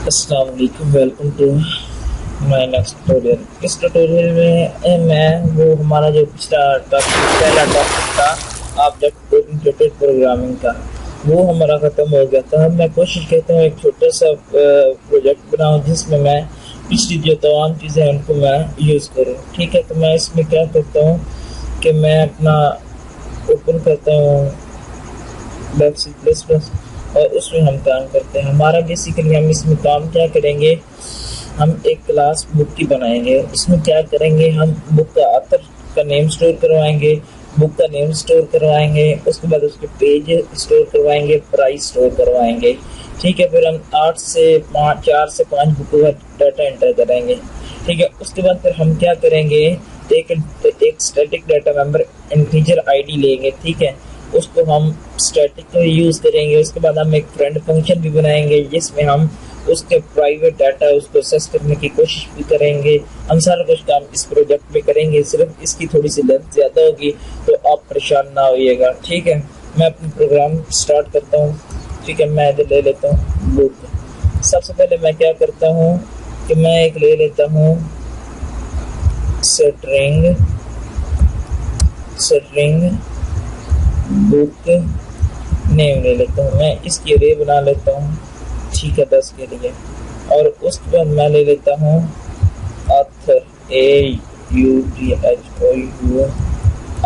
अस्सलाम वालेकुम, welcome to my next tutorial. इस ट्यूटोरियल में मैं वो हमारा जो पिछला टॉपिक पहला टॉपिक था ऑब्जेक्ट ओरिएंटेड प्रोग्रामिंग का, वो हमारा ख़त्म हो गया था। मैं कोशिश करता हूँ एक छोटा सा प्रोजेक्ट बनाऊँ जिसमें मैं पिछली जो तमाम चीज़ें हैं उनको मैं यूज़ करूँ। ठीक है, तो मैं इसमें क्या करता हूँ कि मैं अपना ओपन करता हूँ वेब सी प्लस प्लस और उसमें हम काम करते हैं। हमारा बेसिकली हम इसमें काम क्या करेंगे, हम एक क्लास बुक की बनाएंगे। इसमें क्या करेंगे, हम बुक का ऑथर का नेम स्टोर करवाएंगे, बुक का नेम स्टोर करवाएंगे, उसके बाद उसके पेज स्टोर करवाएंगे, प्राइस स्टोर करवाएंगे। ठीक है, फिर हम 4 से 5 बुक का डाटा एंटर करेंगे। ठीक है, उसके बाद फिर हम क्या करेंगे, एक static data member integer ID लेंगे। ठीक है, उसको हम स्टैटिक में यूज़ करेंगे। उसके बाद हम एक फ्रेंड फंक्शन भी बनाएंगे जिसमें हम उसके प्राइवेट डाटा उसको एक्सेस करने की कोशिश भी करेंगे। हम सारा कुछ काम इस प्रोजेक्ट में करेंगे, सिर्फ इसकी थोड़ी सी लेंथ ज़्यादा होगी तो आप परेशान ना होइएगा। ठीक है, मैं अपना प्रोग्राम स्टार्ट करता हूँ। ठीक है, मैं इधर ले लेता हूँ बुक। सबसे पहले मैं क्या करता हूँ कि मैं एक ले लेता हूँ स्ट्रिंग बुक नेम ले लेता हूँ। मैं इसकी अरे बना लेता हूँ। ठीक है, 10 के लिए। और उसके बाद मैं ले लेता हूँ ऑथर AUTHOR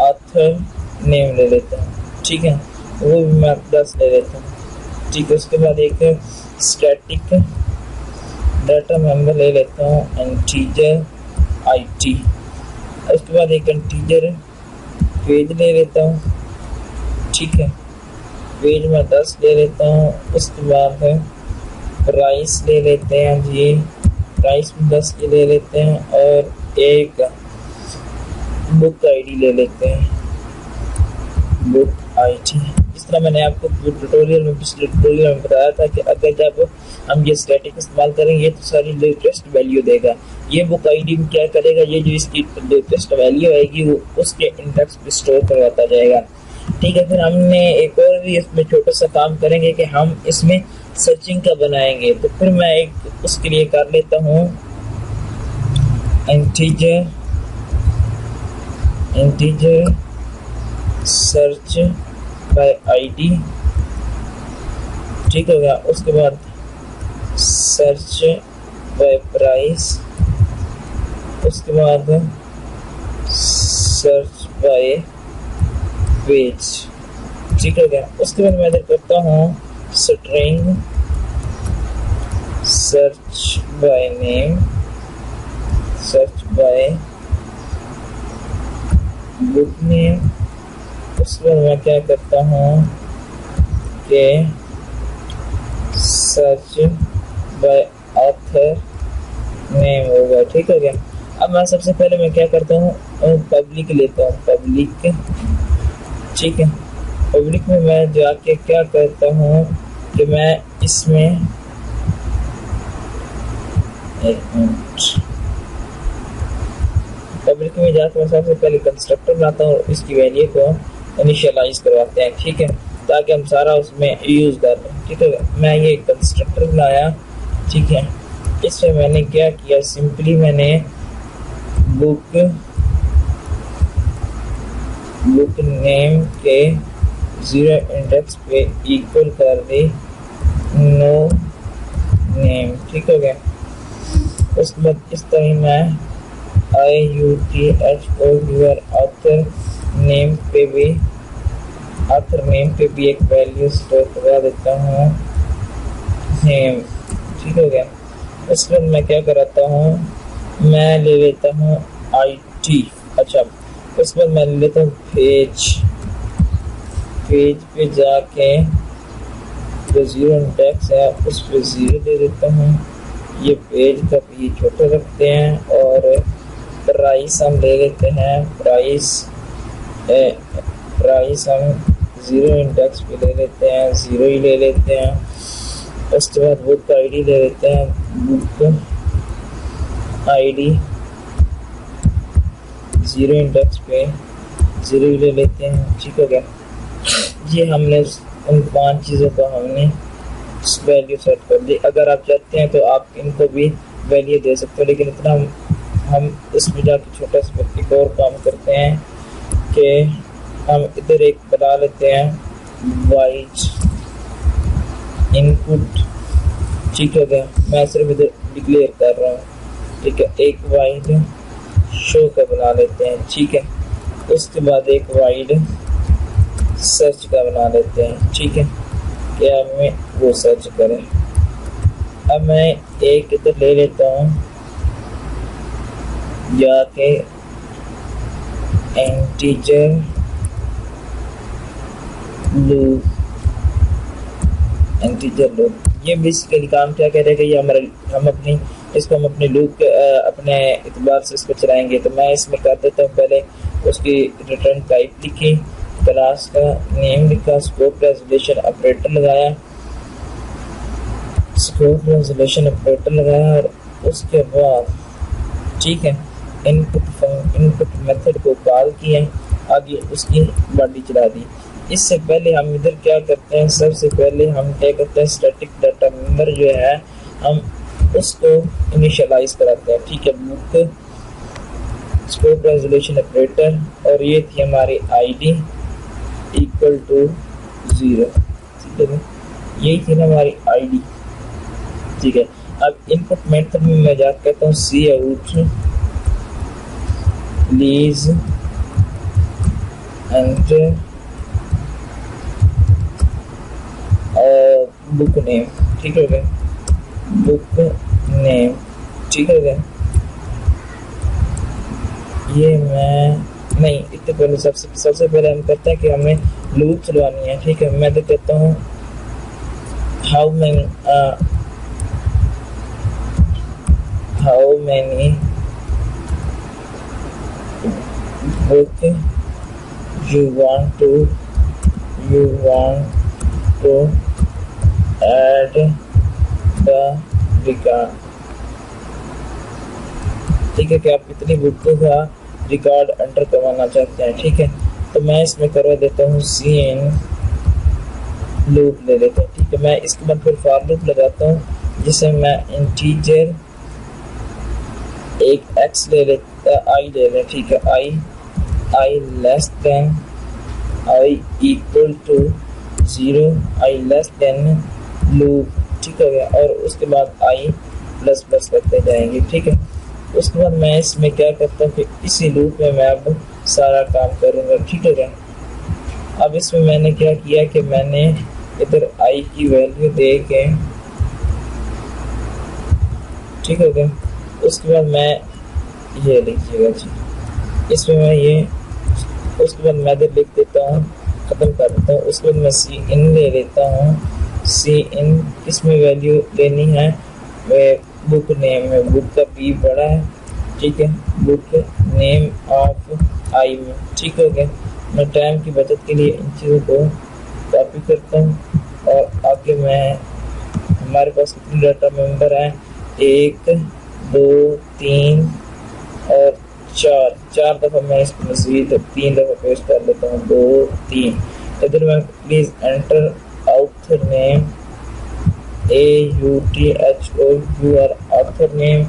ऑथर नेम ले लेता हूँ। ठीक है, वो भी मैं 10 ले लेता हूँ। ठीक है, उसके बाद एक स्टैटिक डाटा मेंबर ले लेता हूँ इंटीजर IT। उसके बाद एक इंटीजर पेज ले लेता हूँ। ठीक है, पेज में 10 ले लेता हूँ। उसके बाद प्राइस ले लेते हैं जी, प्राइस में 10 की ले लेते हैं और एक बुक आईडी ले लेते हैं, बुक ID। इस तरह मैंने आपको पिछले ट्यूटोरियल में बताया था कि अगर जब हम ये स्टैटिक इस्तेमाल करेंगे तो सारी लेटेस्ट वैल्यू देगा। ये बुक आईडी में क्या करेगा, ये जो इसकी लेटेस्ट वैल्यू आएगी वो उसके इंडेक्स पे स्टोर करवाता जाएगा। ठीक है, फिर हमने एक और भी इसमें छोटा सा काम करेंगे कि हम इसमें सर्चिंग का बनाएंगे। तो फिर मैं एक उसके लिए कर लेता हूँ इंटीजर सर्च बाय ID। ठीक हो गया। उसके बाद सर्च बाय प्राइस, उसके बाद सर्च बाय पेज। ठीक हो गया। उसके बाद मैं इधर करता हूँ string search by name, search by book name. उसके बाद मैं क्या करता हूँ कि सर्च बाय ऑथर नेम होगा। ठीक हो गया। अब मैं सबसे पहले मैं क्या करता हूँ, पब्लिक लेता हूँ, पब्लिक। ठीक है, पब्लिक में मैं जाके क्या करता हूँ कि मैं इसमें पब्लिक में जाकर मैं सबसे पहले कंस्ट्रक्टर बनाता हूँ, इसकी वैल्यू को इनिशियलाइज करवाते हैं। ठीक है, ताकि हम सारा उसमें यूज़ कर लें। ठीक है, मैं ये कंस्ट्रक्टर बनाया। ठीक है, इसमें मैंने क्या किया, सिंपली मैंने बुक नेम के 0 इंडेक्स पे इक्वल कर दी नो नेम। ठीक हो गया। उसके बाद इस तरह मैं IUTHOR ऑथर नेम पे भी एक वैल्यू स्टोर करवा देता हूँ नेम। ठीक हो गया। उसके बाद मैं क्या कराता हूँ, मैं ले लेता हूँ IT। अच्छा, उसके बाद मैं ले लेता हूँ पेज पे जाके जो 0 इंडेक्स है उस पर 0 दे देता हूँ। ये पेज का भी छोटा रखते हैं और प्राइस हम ले लेते हैं, प्राइस हम 0 इंडेक्स पे ले लेते हैं, 0 ही ले लेते हैं। उसके बाद बुक आईडी ले लेते हैं, बुक आईडी 0 इंडेक्स पे 0 ही ले लेते हैं। ठीक हो गया। ये हमने उन 5 चीज़ों को हमने वैल्यू सेट कर दी। अगर आप चाहते हैं तो आप इनको भी वैल्यू दे सकते हो, लेकिन इतना हम इसमें जाके छोटा सा एक और काम करते हैं कि हम इधर एक बना लेते हैं वाइड इनपुट। ठीक है क्या, मैं सिर्फ इधर डिक्लेयर कर रहा हूँ। ठीक है, एक वाइड शो का बना लेते हैं। ठीक है, उसके बाद एक वाइड सर्च का बना लेते हैं। ठीक है, क्या हमें वो सर्च करें। अब मैं एक इधर ले लेता हूँ जाके इंटीजर लूप। इंटीजर लूप ये बेसिकली काम क्या करेगा, ये हम अपने लूप के अपने एतबार से इसको चलाएंगे। तो मैं इसमें कर देता हूँ, पहले उसकी रिटर्न टाइप लिखी, क्लास का नेम लिखा, स्कोप रेजोल्यूशन ऑपरेटर लगाया, और उसके बाद ठीक है इनपुट मेथड को कॉल किया, आगे उसकी बॉडी चला दी। इससे पहले हम इधर क्या करते हैं, सबसे पहले हम क्या करते हैं, स्टैटिक डाटा मेंबर जो है हम उसको इनिशियलाइज कराते हैं। ठीक है, बुक स्कोप रेजोल्यूशन ऑपरेटर, और ये थी हमारी आईडी इक्वल टू 0। ठीक है ना, यही थी ना हमारी आईडी। ठीक है, अब इनपुट मेथड में मैं जा कहता हूँ C out please enter book name. ठीक हो गया, बुक नेम। ठीक हो गया, ये मैं नहीं, इससे पहले सबसे पहले हम करते हैं कि हमें लूप चलवानी है। ठीक है, मैं तो कहता हूँ how many book you want to add the record। ठीक है, कि आप कितनी बुकों का रिकॉर्ड एंटर करवाना चाहते हैं। ठीक है, तो मैं इसमें करवा देता हूँ सीन लूप ले लेता हूँ। ठीक है, मैं इसके बाद फिर फॉर लूप लगाता हूँ, जिसे मैं इंटीजर एक x ले लेता, i ले लें। ठीक है, i less than i equal to 0, i less than loop. ठीक हो गया, और उसके बाद i प्लस प्लस करते जाएंगे। ठीक है, उसके बाद मैं इसमें क्या करता हूँ कि इसी लूप में मैं अब सारा काम करूँगा। ठीक हो गया, अब इसमें मैंने क्या किया कि मैंने इधर i की वैल्यू दे के, ठीक हो गया, उसके बाद मैं ये लिखिएगा जी, इसमें मैं ये, उसके बाद मैं इधर लिख देता हूँ, ख़त्म कर देता हूँ। उसके बाद मैं सी इन ले लेता हूँ। सी इन इसमें वैल्यू लेनी है बुक नेम में, बुक का पी बड़ा है। ठीक है, बुक नेम ऑफ आई में। ठीक हो गया, मैं टाइम की बचत के लिए इन चीज़ों को कॉपी करता हूँ, और आगे मैं हमारे पास कितने डाटा मेंबर हैं, 1 2 3 और 4 दफ़ा मैं इसको मज़ीद 3 दफ़ा पेस्ट कर लेता हूँ, 2 3। इधर मैं please enter author name AUTHOUR author name,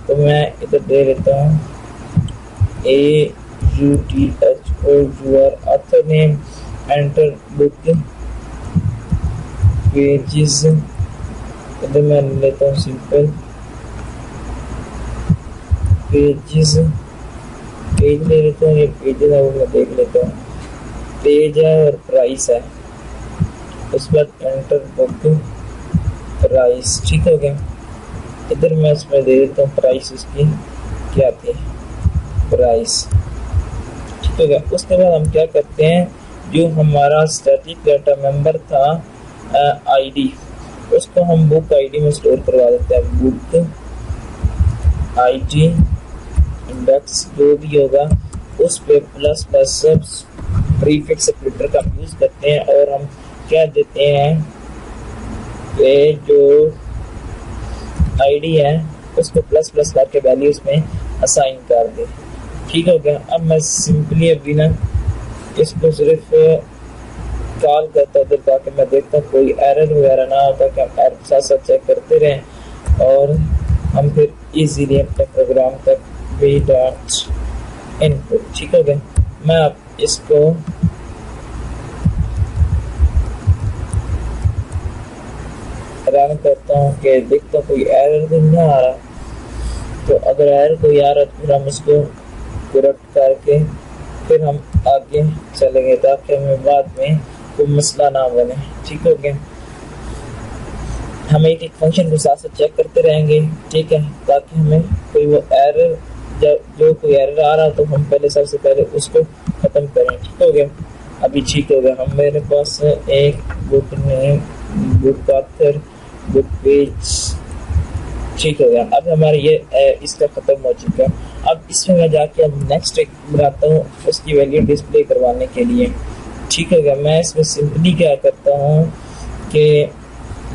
तो मैं इधर दे लेता हूँ AUTHOUR author name, enter book pages, इधर मैं लेता हूँ सिंपल पेजेस, पेज ले लेता हूँ, ये पेजेस है वो मैं देख लेता हूँ, पेज है और प्राइस है। उसके बाद एंटर बुक प्राइस। ठीक हो गया, इधर मैं इसमें दे देता हूँ प्राइस, इसकी क्या थी प्राइस। ठीक हो गया, उसके बाद हम क्या करते हैं, जो हमारा स्टैटिक डाटा मेंबर था आईडी, उसको हम बुक आईडी में स्टोर करवा देते हैं। बुक आईडी इंडेक्स जो भी होगा उस पे प्लस प्लस सब प्रीफिक्स ऑपरेटर का यूज करते हैं, और हम क्या देते हैं, ये जो आईडी है उसको प्लस प्लस करके वैल्यूज में असाइन कर दे। ठीक हो गया, अब मैं सिंपली अभी ना इसको सिर्फ कॉल करता हूँ ताकि मैं देखता हूँ कोई एरर वगैरह ना होता, कि हम एरर साथ साथ चेक करते रहें और हम फिर इजीली अपने प्रोग्राम तक वी डॉट इनपुट। ठीक हो गया। मैं अब इसको रन करता हूँ कि देखता हूँ कोई एरर तो नहीं आ रहा। तो अगर एरर कोई आ रहा तो फिर हम इसको करेक्ट करके फिर हम आगे चलेंगे ताकि हमें बाद में कोई मसला ना बने। ठीक हो गया। हम एक फंक्शन को साथ साथ चेक करते रहेंगे, ठीक है, ताकि हमें कोई वो एरर जो कोई एरर आ रहा तो हम पहले सबसे पहले उसको खत्म करें। ठीक हो गया। अभी ठीक हो गया। हम मेरे पास एक book name, book author, book page, ठीक हो गया। अब हमारे ये इसका खत्म हो चुका है। अब इसमें मैं जाके अब नेक्स्ट एक बनाता हूँ उसकी वैल्यू डिस्प्ले करवाने के लिए। ठीक हो गया। मैं इसमें सिंपली क्या करता हूँ कि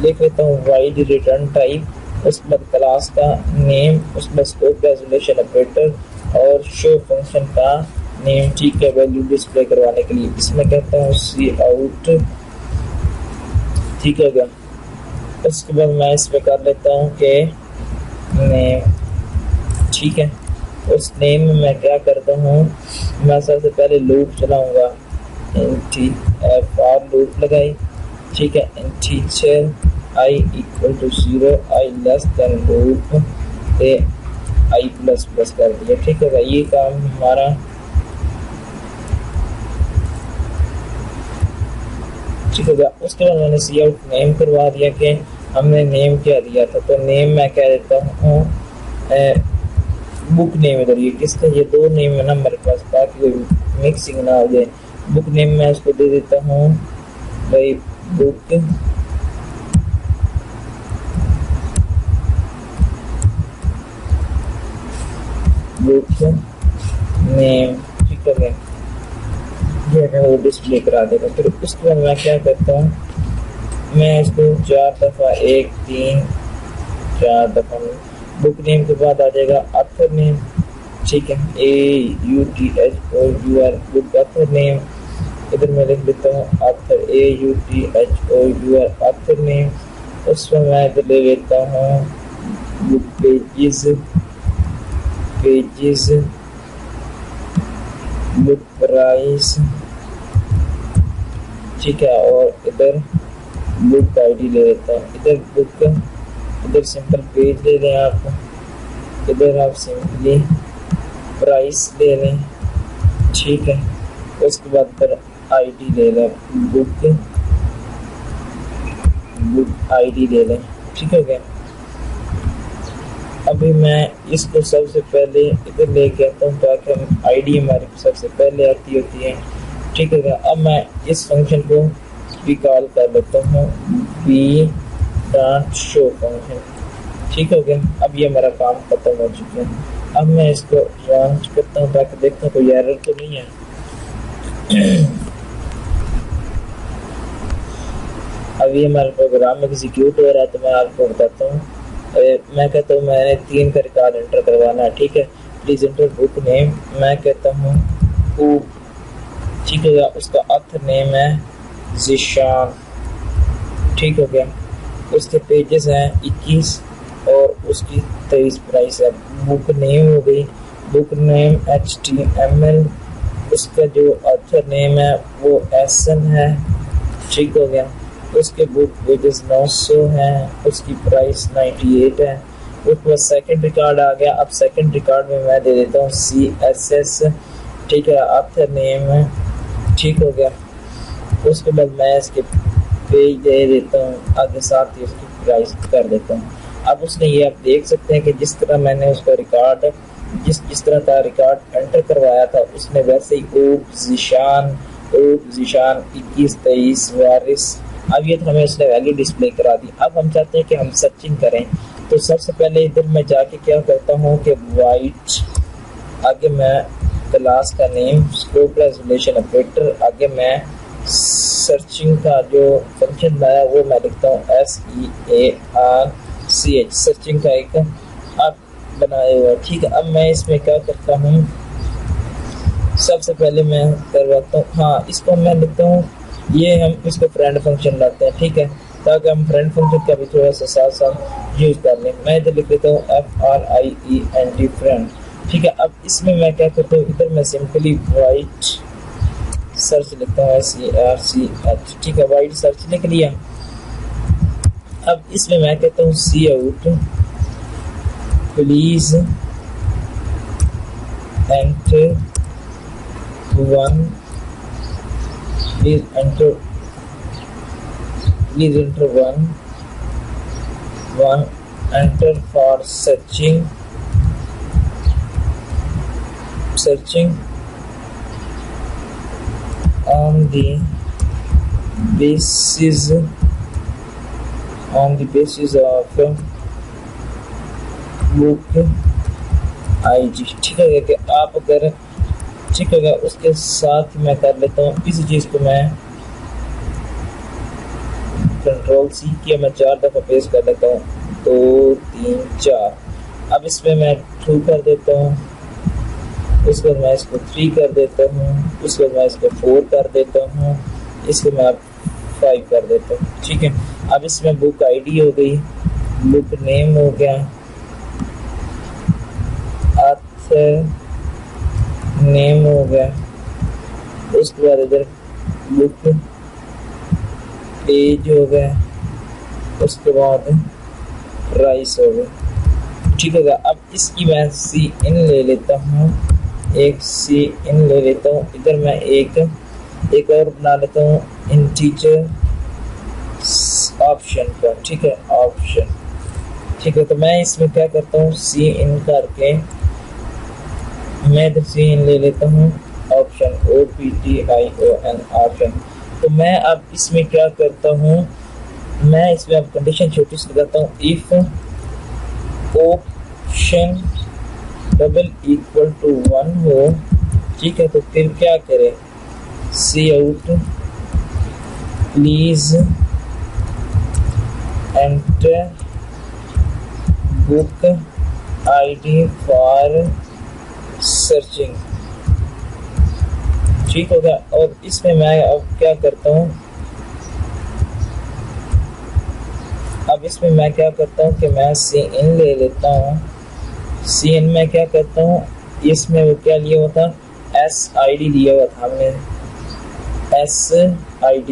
लिख लेता हूँ वाइड रिटर्न टाइप, उसके बाद क्लास का नेम, उसके बाद स्कोप रेजोल्यूशन ऑपरेटर और शो फंक्शन का नेम। ठीक है, वैल्यू डिस्प्ले करवाने के लिए इसमें कहता हूँ सी आउट। ठीक हो गया। उसके बाद मैं इसमें कर लेता हूँ कि नेम। ठीक है। उस नेम में मैं क्या करता हूँ, मैं सबसे पहले लूप चलाऊंगा, फॉर लूप लगाई। ठीक है। Integer i equal to 0, i less than loop पे i प्लस प्लस कर दिया। ठीक है। ये काम हमारा ठीक हो गया। उसके बाद मैंने सी आउट नेम करवा दिया कि हमने नेम क्या दिया था। तो नेम मैं क्या देता हूँ, बुक नेम इधर ये किसका, ये दो नेम है ना मेरे पास, ताकि कोई मिक्सिंग ना हो जाए। बुक नेम मैं उसको दे देता हूँ भाई बुक नेम। ठीक हो गया। ये है वो डिस्प्ले करा देगा। फिर उसके बाद मैं क्या करता हूँ, मैं इसको 4 दफ़ा 1 3 4 दफ़ा बुक नेम के बाद आ जाएगा ऑथर नेम। ठीक है। AUTHOUR book author name. इधर मैं लिख देता हूँ ऑथर AUTHOUR ऑथर नेम। उसमें मैं इधर ले लेता हूँ बुक पेजेस बुक प्राइस। ठीक है। और इधर बुक आईडी ले लेता हूँ। इधर बुक, इधर सिंपल पेज ले लें आप, इधर आप सिंपली प्राइस ले लें। ठीक है। उसके बाद फिर आईडी ले लें, बुक आईडी ले लें। ठीक हो गया। अभी मैं इसको सबसे पहले इधर लेके आता हूँ ताकि हम आईडी हमारी सबसे पहले आती होती है। ठीक है। अब मैं इस फंक्शन को भी कॉल कर लेता हूँ बी डॉट शो फंक्शन। ठीक हो गया। अब ये मेरा काम खत्म हो चुका है। अब मैं इसको रन करता हूँ ताकि देखता हूँ कोई एरर तो नहीं है। अब ये हमारा प्रोग्राम एग्जीक्यूट हो रहा है। तो मैं आपको बताता हूँ, मैं कहता हूँ मैंने 3 का रिकॉर्ड एंटर करवाना है। ठीक है। Please enter book name. मैं कहता हूँ बुक। ठीक हो गया। उसका ऑथर नेम है ज़ीशान। ठीक हो गया। उसके पेजेस हैं 21 और उसकी 23 प्राइस है। बुक नेम हो गई, बुक नेम HTML। उसका जो ऑथर नेम है वो SN है। ठीक हो गया। उसके बुक पेजेस 900 हैं, उसकी प्राइस 98 है। उसके बाद सेकंड रिकॉर्ड आ गया। अब सेकंड रिकॉर्ड में मैं दे देता हूँ CSS। ठीक है। ऑथर नेम है। ठीक हो गया। उसके बाद मैं इसके पेज दे देता हूँ, आगे साथ ही उसकी प्राइस कर देता हूँ। अब उसने ये आप देख सकते हैं कि जिस तरह मैंने उसका रिकॉर्ड जिस तरह का रिकॉर्ड एंटर करवाया था उसने वैसे ही ओप ज़ीशान 21 23 वारिस। अब ये तो हमें उसने वैल्यू डिस्प्ले करा दी। अब हम चाहते हैं कि हम सर्चिंग करें। तो सबसे पहले इधर मैं जाके क्या करता हूँ कि वाइट, आगे मैं क्लास का नेम, स्कोप रेजोल्यूशन ऑपरेटर, आगे मैं सर्चिंग का जो फंक्शन बनाया वो मैं लिखता हूँ SEARCH, सर्चिंग का एक आप बनाए हुआ। ठीक है। अब मैं इसमें क्या करता हूँ, सबसे पहले मैं करवाता हूँ, हाँ इसको मैं लिखता हूँ ये हम इसको फ्रेंड फंक्शन लाते हैं, ठीक है, ताकि हम फ्रेंड फंक्शन का भी थोड़ा सा साथ साथ यूज कर लें। मैं इधर लिख लेता हूँ FRIEND फ्रेंड, ठीक है। अब इसमें मैं क्या करता हूँ, इधर मैं सिंपली वाइट सर्च लिखता हूँ SERCH, ठीक है, वाइट सर्च लिख लिया। अब इसमें मैं कहता हूँ C out please enter one, please enter one enter for searching on the basis of book ID, ठीक है। कि आप अगर ठीक है, उसके साथ मैं कर लेता हूँ इस चीज को, मैं Ctrl+C किया, मैं 4 दफा पेस्ट कर लेता हूँ, 2 3 4। अब इसमें मैं 2 कर देता हूँ, उसके बाद मैं इसको 3 कर देता हूँ, उसके बाद मैं इसको 4 कर देता हूँ, इसको मैं 5 कर देता हूँ, ठीक है। अब इसमें बुक आईडी हो गई, बुक नेम हो गया, ऑथर नेम हो गया, उसके बाद इधर बुक पेज हो गया, उसके बाद प्राइस हो गया, ठीक है। अब इसकी मैं सी इन ले लेता हूँ, एक सी इन ले लेता हूँ, इधर मैं एक और बना लेता हूँ इंटीजर ऑप्शन का, ठीक है, ऑप्शन, ठीक है। तो मैं इसमें क्या करता हूँ, सी इन करके मैं इधर सी इन ले लेता हूँ ऑप्शन, OPTION ऑप्शन। तो मैं अब इसमें क्या करता हूँ, मैं इसमें अब कंडीशन छोटी सी लगाता हूँ, if option double equal to 1 हो, ठीक है। तो फिर क्या करें, C out please enter book ID for searching, ठीक हो गया। और इसमें मैं अब क्या करता हूँ, अब इसमें मैं क्या करता हूँ कि मैं सी इन ले लेता हूँ, सी इन में क्या करता हूँ, इसमें वो क्या लिया हुआ था, SID लिया हुआ था हमने, SID,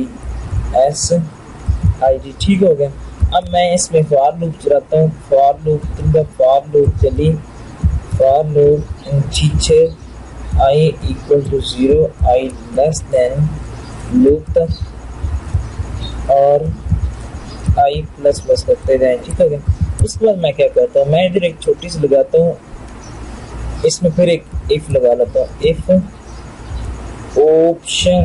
ठीक हो गया। अब मैं इसमें फॉर लूप चलाता हूँ, फॉर लूप चली, for loop teacher I equal to 0, I less than loop तक, और I प्लस प्लस करते जाएं, ठीक है। उसके बाद मैं क्या करता हूँ, मैं इधर एक छोटी सी लगाता हूँ, इसमें फिर एक इफ लगा लेता हूँ, इफ ऑप्शन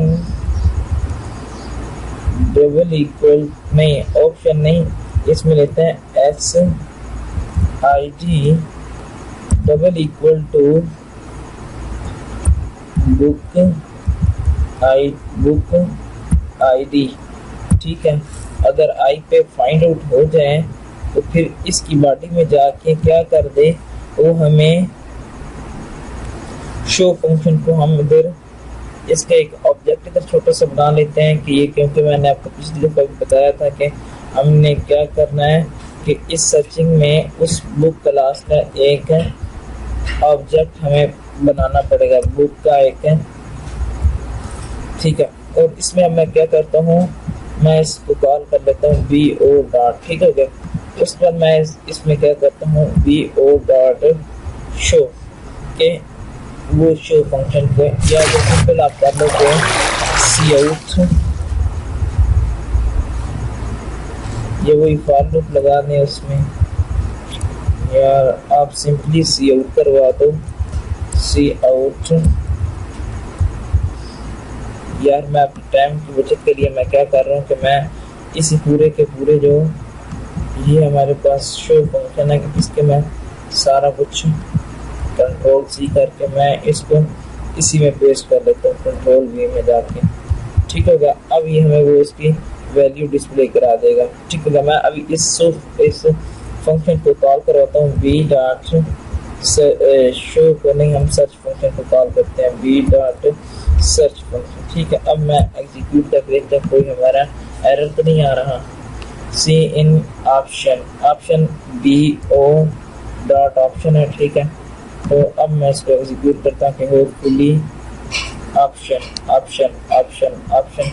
डबल इक्वल, नहीं ऑप्शन नहीं, इसमें लेते हैं SID double equal to book ID, ठीक है। अगर आई पे फाइंड आउट हो जाए तो फिर इसकी बॉडी में जाके क्या कर दे, वो हमें शो फंक्शन को हम इधर इसका एक ऑब्जेक्ट इधर छोटा सा बना लेते हैं कि ये, क्योंकि मैंने आपको पिछले दफा भी बताया था कि हमने क्या करना है कि इस सर्चिंग में उस बुक क्लास का एक ऑब्जेक्ट हमें बनाना पड़ेगा, बुक का एक, ठीक है। और इसमें मैं क्या करता हूँ, मैं इसको कॉल कर लेता हूँ BO डॉट, ठीक हो गया। उसके बाद मैं इसमें क्या करता हूँ, BO डॉट शो के वो शो फंक्शन को, या जो सिंपल आप कर लो तो सी आउट, ये वही फॉर लूप लगाने उसमें, यार आप सिंपली सी आउट करवा दो, सी आउट। यार मैं अपने टाइम की बचत के लिए मैं क्या कर रहा हूँ कि मैं इसी पूरे के पूरे जो ये हमारे पास शो फंक्शन है, इसके मैं सारा कुछ Ctrl+C करके मैं इसको इसी में पेस्ट कर लेता हूँ, Ctrl+V में जाके, ठीक हो गया। अब ये हमें वो इसकी वैल्यू डिस्प्ले करा देगा, ठीक होगा। मैं अभी इस फंक्शन को कॉल करवाता हूँ B डॉट शो को नहीं, हम सर्च फंक्शन को कॉल करते हैं बी डॉट सर्च फंक्शन। ठीक है, अब मैं एग्जीक्यूट कर देखता हूँ कोई हमारा एरर तो नहीं आ रहा। C in option B O dot option है। ठीक है, तो अब मैं इसको एग्जीक्यूट करता हूँ कि होपफुली ऑप्शन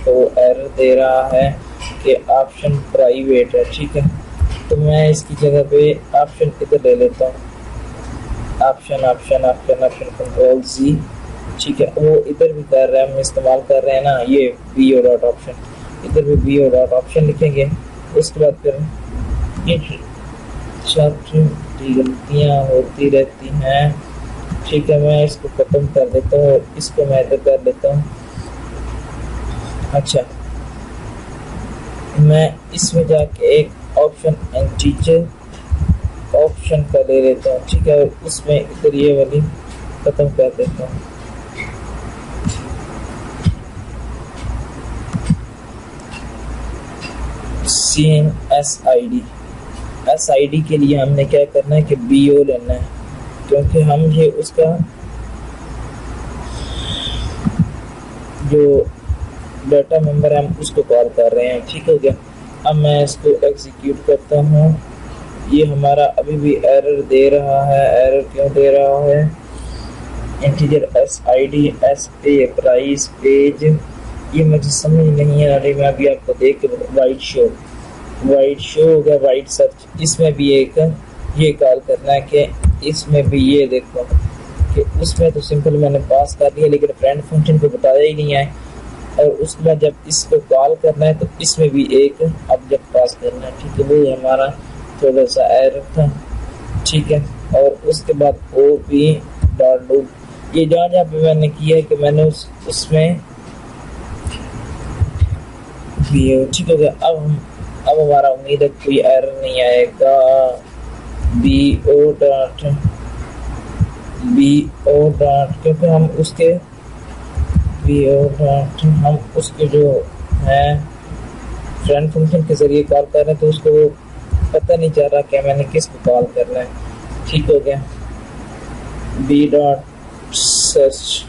को एरर दे रहा है कि ऑप्शन प्राइवेट है। ठीक है, तो मैं इसकी जगह पे ऑप्शन इधर ले लेता हूँ, ऑप्शन कंट्रोल जी। ठीक है, वो इधर भी कर रहे हैं, हम इस्तेमाल कर रहे हैं ना ये बीओ डॉट ऑप्शन, इधर भी बीओ डॉट ऑप्शन लिखेंगे। उसके बाद फिर गलतियाँ होती रहती हैं। ठीक है, मैं इसको खत्म कर देता हूँ, इसको मैं इधर कर देता हूँ। अच्छा, मैं इसमें जाके एक ऑप्शन इंटीजर ऑप्शन का ले लेता हूँ। ठीक है, और उसमें इधर ये वाली खत्म कर देता हूँ। एस आई डी के लिए हमने क्या करना है कि BO लेना है, क्योंकि हम ये उसका जो डाटा मेंबर है हम उसको कॉल कर रहे हैं। ठीक हो गया, अब मैं इसको एग्जीक्यूट करता हूँ। ये हमारा अभी भी एरर दे रहा है। एरर क्यों दे रहा है? Integer SID SA price page, ये मुझे समझ नहीं आ रही। मैं अभी आपको देख के वाइट शो हो गया, वाइट सर्च, इसमें भी एक ये कॉल करना है कि इसमें भी ये देखो कि उसमें तो सिंपल मैंने पास कर दिया, लेकिन फ्रेंड फंक्शन को बताया ही नहीं है। और उसके बाद जब इसको कॉल करना है तो इसमें भी एक ऑब्जेक्ट पास करना है। ठीक है, वो हमारा थोड़ा सा एरर था। ठीक है, और उसके बाद OP डॉट लूप, ये जहाँ पे मैंने किया है कि मैंने उसमें भी। ठीक हो गया, अब हमारा उम्मीद है कोई एरर नहीं आएगा। BO डॉट क्योंकि हम उसके जो है फ्रेंड फंक्शन के जरिए कॉल कर रहे हैं, तो उसको पता नहीं चल रहा कि मैंने किसको कॉल करना है। ठीक हो गया, B डॉट सर्च।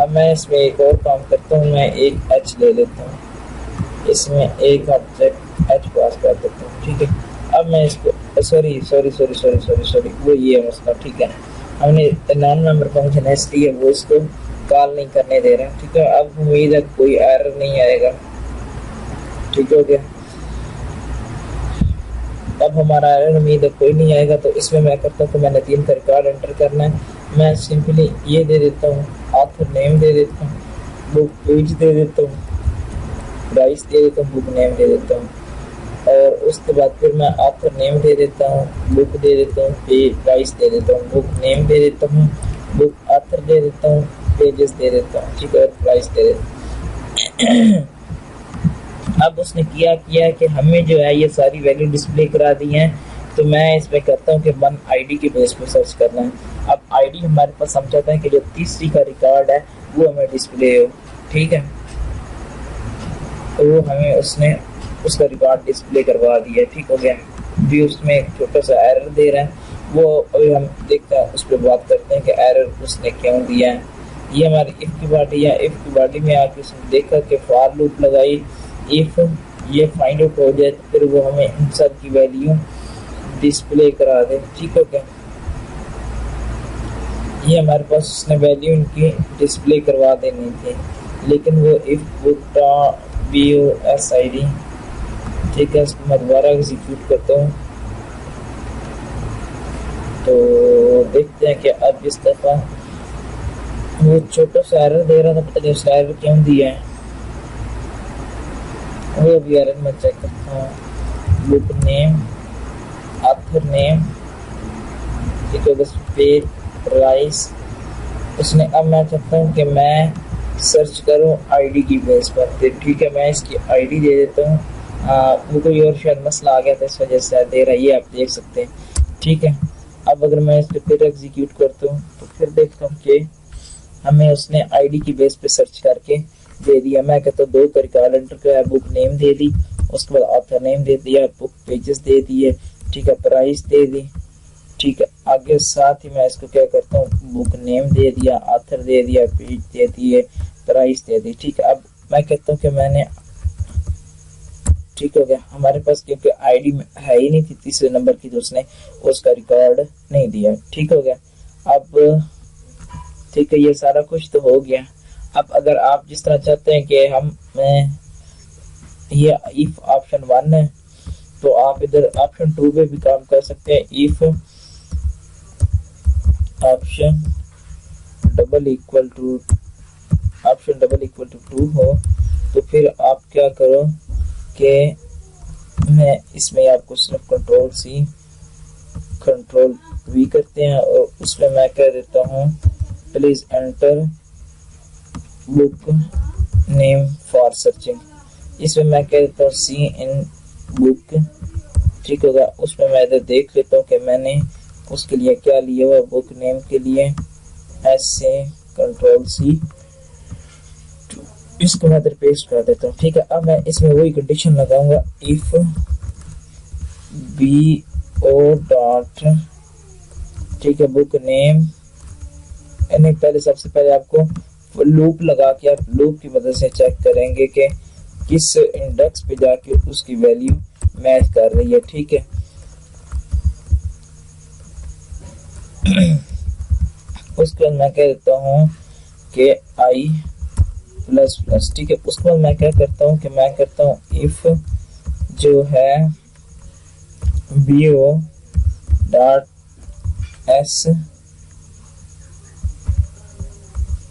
अब मैं इसमें एक और काम करता हूँ, मैं एक H ले लेता हूँ, इसमें एक ऑब्जेक्ट H पास कर देता हूँ। ठीक है, अब मैं इसको सॉरी वो ये है मसला। ठीक है, हमने नॉन मेंबर फंक्शन ST है वो इसको कॉल नहीं करने दे रहे हैं। ठीक है, अब उम्मीद है कोई एरर नहीं आएगा। ठीक हो गया, अब हमारा एरर उम्मीद है कोई नहीं आएगा। तो इसमें मैं करता हूँ कि मैंने 3 का रिकॉर्ड एंटर करना है। मैं सिंपली ये दे देता हूँ, ऑथर नेम दे देता हूँ, बुक पेज दे देता हूँ, प्राइस दे देता हूँ, बुक नेम दे देता हूँ। और उसके बाद फिर मैं ऑथर नेम दे देता हूँ, बुक दे देता हूँ, प्राइस दे देता हूँ, बुक नेम दे देता हूँ, बुक ऑथर दे देता हूँ, पेजेस दे देता हूँ। ठीक है, और प्राइस दे देता हूँ। अब उसने किया कि हमें जो है ये सारी वैल्यू डिस्प्ले करा दी हैं। तो मैं इसमें करता हूँ कि 1 ID के बेस पे सर्च करना है। अब ID हमारे पास हम चाहते हैं कि जो तीसरी का रिकॉर्ड है वो हमें डिस्प्ले हो। ठीक है, तो वो हमें उसने उसका रिकॉर्ड डिस्प्ले करवा दिया। ठीक हो गया, भी उसमें एक छोटा सा एरर दे रहा है, वो अभी हम देखते हैं, उस पर बात करते हैं कि एरर उसने क्यों दिया है। ये हमारी इफ की बॉडी में आके उसने देखा कि फॉर लूप लगाई, इफ ये फाइंड आउट हो जाए तो फिर वो हमें इन सब की वैल्यू डिस्प्ले करा दे। ठीक हो गया, ये हमारे पास उसने वैल्यू इनकी डिस्प्ले करवा देनी थी, लेकिन वो इफ बुक BOSID। ठीक है, इसको मैं दोबारा एग्जीक्यूट करता हूँ तो देखते हैं कि अब इस दफा वो छोटा सा एरर दे रहा था, पता नहीं उसका एरर क्यों दिया है। वो भी एरर मैं चेक करता हूँ, बुक नेम, ऑथर नेम, ठीक है, बस पेज, प्राइस उसने। अब मैं चाहता हूँ कि मैं सर्च करूँ ID की बेस पर। ठीक है, मैं इसकी ID दे देता हूँ। वो कोई और शायद मसला आ गया था इस वजह से दे रहा है, ये आप देख सकते हैं। ठीक है, अब अगर मैं इसको फिर एग्जीक्यूट करता हूँ तो फिर देखता हूँ कि हमें उसने ID की बेस पे सर्च करके दे दिया। मैं कहता हूँ 2 का रिकॉर्ड एंटर किया, बुक नेम दे दी, उसके बाद ऑथर नेम दे दिया, बुक पेजेस दे दिए, ठीक है, प्राइस दे दी, ठीक है। आगे साथ ही मैं इसको क्या करता हूँ, बुक नेम दे दिया, ऑथर दे दिया, पेज दे दिए, प्राइस दे दी। ठीक है, अब मैं कहता हूँ कि मैंने, ठीक हो गया, हमारे पास क्योंकि आईडी है ही नहीं थी तीसरे नंबर की, तो उसने उसका रिकॉर्ड नहीं दिया। ठीक हो गया। अब ठीक है, ये सारा कुछ तो हो गया। अब अगर आप जिस तरह चाहते हैं कि हम ये इफ ऑप्शन 1 है, तो आप इधर ऑप्शन 2 पे भी काम कर सकते हैं। If option double equal to 2 हो, तो फिर आप क्या करो कि मैं इसमें आपको सिर्फ कंट्रोल वी करते हैं, और उसमें मैं कह देता हूँ please enter book name for searching. इसमें मैं कह देता हूँ सी इन बुक। ठीक होगा, उसमें मैं इधर देख लेता हूँ कि मैंने उसके लिए क्या लिया हुआ। बुक नेम के लिए ऐसे कंट्रोल सी, इसको मैं इधर पेस्ट कर देता हूँ। ठीक है, अब मैं इसमें वही कंडीशन लगाऊंगा, इफ बी ओ डॉट, ठीक है, बुक नेम, यानी पहले सबसे पहले आपको लूप लगा के, आप लूप की मदद से चेक करेंगे कि किस इंडेक्स पे जाके उसकी वैल्यू मैच कर रही है। ठीक है, उसके बाद मैं कह देता हूँ कि आई प्लस प्लस। ठीक है, उसके बाद मैं क्या करता हूँ कि मैं करता हूँ इफ जो है B O dot S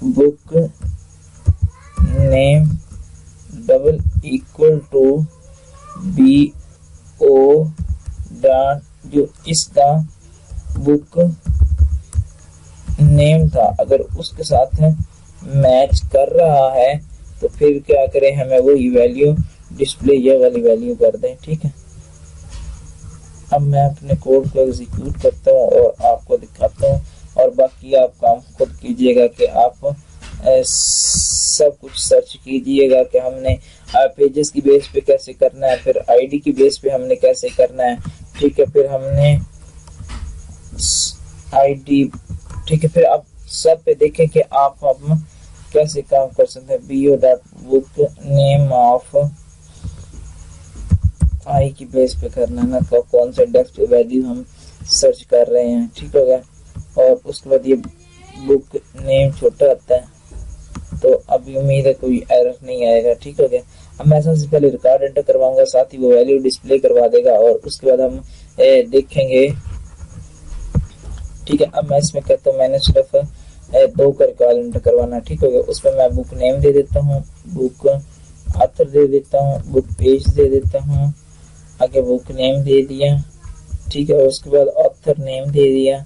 book name double equal to B O dot, जो इसका बुक नेम था, अगर उसके साथ मैच कर रहा है तो फिर क्या करें, हमें वही वैल्यू डिस्प्ले, ये वाली वैल्यू कर दें। ठीक है, अब मैं अपने कोड को एग्जीक्यूट करता हूँ और आपको दिखाता हूँ, और बाकी आप काम खुद कीजिएगा कि आप सब कुछ सर्च कीजिएगा कि हमने पेजेस की बेस पे कैसे करना है, फिर आईडी की बेस पे हमने कैसे करना है। ठीक है, फिर हमने आईडी, ठीक है, फिर आप सब पे देखें कि आप हम कैसे काम कर सकते हैं। B O dot book name of I की बेस पे करना है ना, तो कौन से इंडेक्स पे वैल्यू हम सर्च कर रहे हैं। ठीक हो गया, और उसके बाद ये बुक नेम छोटा आता है, तो अभी उम्मीद है कोई एरर नहीं आएगा। ठीक हो गया, अब मैं सबसे पहले रिकॉर्ड एंटर करवाऊंगा, साथ ही वो वैल्यू डिस्प्ले करवा देगा, और उसके बाद हम देखेंगे। ठीक है, अब मैं इसमें कहता हूँ मैंने सिर्फ 2 का रिकॉर्ड एंटर करवाना। ठीक हो गया, उसमें मैं बुक नेम दे देता हूँ, बुक ऑथर दे देता हूँ, बुक पेज दे देता हूँ, आगे बुक नेम दे दिया। ठीक है, उसके बाद ऑथर नेम दे दिया,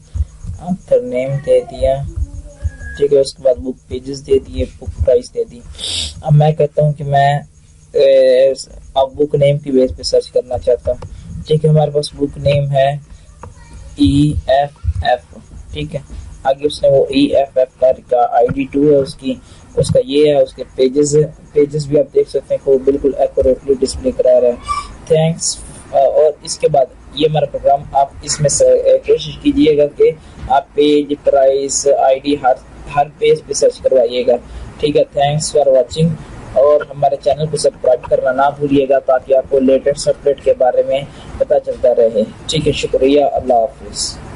ठीक है, उसके बाद बुक पेजेस दे दिए, बुक प्राइस दे दी। अब मैं कहता हूँ कि मैं अब बुक नेम की बेस पे सर्च करना चाहता हूँ। ठीक है, हमारे पास बुक नेम है EFF। ठीक है, आगे उसने वो EFF का ID 2 है उसका ये है, उसके पेजेस भी आप देख सकते हैं, वो बिल्कुल एक्यूरेटली डिस्प्ले करा रहा है। थैंक्स। और इसके बाद ये हमारा प्रोग्राम, आप इसमें कोशिश कीजिएगा कि आप पेज, प्राइस, ID हर पेज पे सर्च करवाइएगा। ठीक है, थैंक्स फॉर वाचिंग, और हमारे चैनल को सब्सक्राइब करना ना भूलिएगा ताकि आपको लेटेस्ट अपडेट के बारे में पता चलता रहे। ठीक है, शुक्रिया, अल्लाह हाफिज़।